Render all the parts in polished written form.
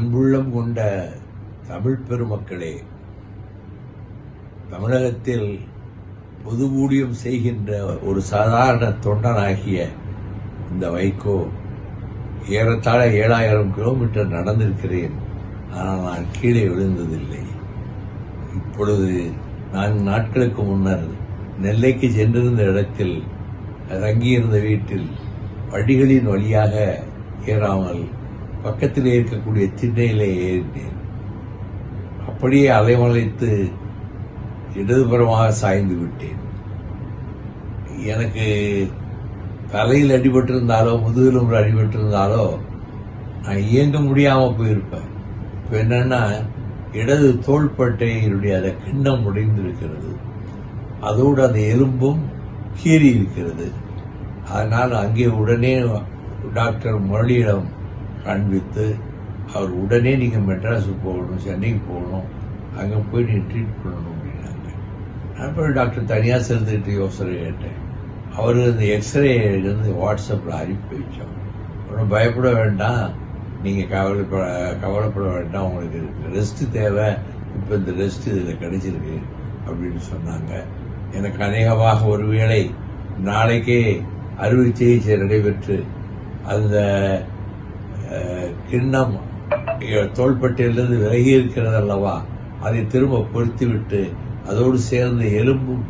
அன்புள்ளம் கொண்ட தமிழ் பெருமக்களே, தமிழகத்தில் பொது ஊழியம் செய்கின்ற ஒரு சாதாரண தொண்டனாகிய இந்த வைகோ ஏறத்தாழ 7000 கிலோமீட்டர் நடந்திருக்கிறேன். ஆனால் நான் கீழே விழுந்ததில்லை. இப்பொழுது 4 நாட்களுக்கு முன்னர் நெல்லைக்கு சென்றிருந்த இடத்தில் தங்கியிருந்த வீட்டில் படிகளின் வழியாக ஏறாமல் பக்கத்திலே இருக்கக்கூடிய திண்ணையிலே ஏறினேன். அப்படியே அலைமலைத்து இடதுபுறமாக சாய்ந்து விட்டேன். எனக்கு தலையில் அடிபட்டிருந்தாலோ முதுகிலும் அடிபட்டிருந்தாலோ நான் இயங்க முடியாமல் போயிருப்பேன். இப்போ என்னன்னா, இடது தோள்பட்டையினுடைய அந்த கிண்ணம் உடைந்திருக்கிறது, அதோடு அந்த எலும்பும் கீறி இருக்கிறது. அதனால் அங்கே உடனே டாக்டர் முரளியிடம் காண்பித்து அவர் உடனே நீங்கள் மெட்ராஸுக்கு போகணும், சென்னைக்கு போகணும், அங்கே போய் நீ ட்ரீட் பண்ணணும் அப்படின்னாங்க. நான் போய் டாக்டர் தனியாக சேர்ந்துக்கிட்டு யோசனை கேட்டேன். அவர் இந்த எக்ஸ்ரே வந்து வாட்ஸ்அப்பில் அனுப்பி வச்சோம். ஒன்றும் பயப்பட வேண்டாம், நீங்கள் கவலைப்பட வேண்டாம், உங்களுக்கு ரெஸ்ட் தேவை, இப்போ இந்த ரெஸ்ட் இதில் கிடைச்சிருக்கு அப்படின்னு சொன்னாங்க. எனக்கு அநேகமாக ஒருவேளை நாளைக்கே அறுவை சிகிச்சை நடைபெற்று அந்த கிண்ணம் தோள்பட்டையிலிருந்து விலகி இருக்கிறது அல்லவா, அதை திரும்ப பொருத்திவிட்டு அதோடு சேர்ந்த எலும்பும்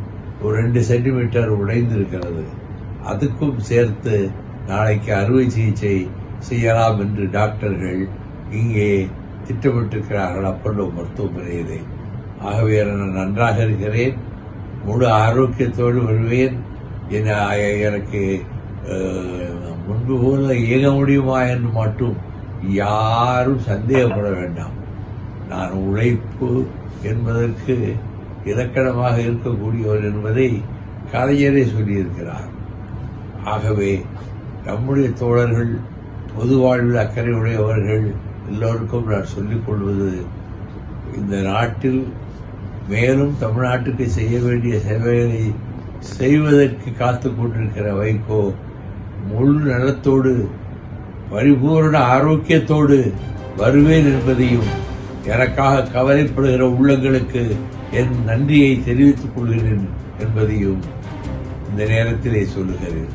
ஒரு 2 சென்டிமீட்டர் உடைந்திருக்கிறது, அதுக்கும் சேர்த்து நாளைக்கு அறுவை சிகிச்சை செய்யலாம் என்று டாக்டர்கள் இங்கே திட்டமிட்டிருக்கிறார்கள் அப்பல்லோ மருத்துவமனையிலே. ஆகவே நான் நன்றாக இருக்கிறேன், முழு ஆரோக்கியத்தோடு வருவேன். எனக்கு முன்பு போல இயங்க முடியுமா என்று மட்டும் யாரும் சந்தேகப்பட வேண்டாம். நான் உழைப்பு என்பதற்கு இலக்கணமாக இருக்கக்கூடியவர் என்பதை கலைஞரே சொல்லியிருக்கிறார். ஆகவே நம்முடைய தோழர்கள், பொது வாழ்வில் அக்கறை உடையவர்கள் எல்லோருக்கும் நான் சொல்லிக் கொள்வது, இந்த நாட்டில் மேலும் தமிழ்நாட்டுக்கு செய்ய வேண்டிய சேவைகளை செய்வதற்கு காத்துக் கொண்டிருக்கிற வைகோ முழு நலத்தோடு பரிபூர்ண ஆரோக்கியத்தோடு வருவேன் என்பதையும், எனக்காக கவலைப்படுகிற உள்ளங்களுக்கு என் நன்றியை தெரிவித்துக் கொள்கிறேன் என்பதையும் இந்த நேரத்திலே சொல்லுகிறேன்.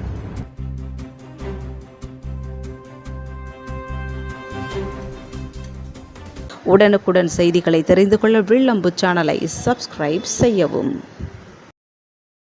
உடனுக்குடன் செய்திகளை தெரிந்து கொள்ள வில்லம்பு சேனலை சப்ஸ்கிரைப் செய்யவும்.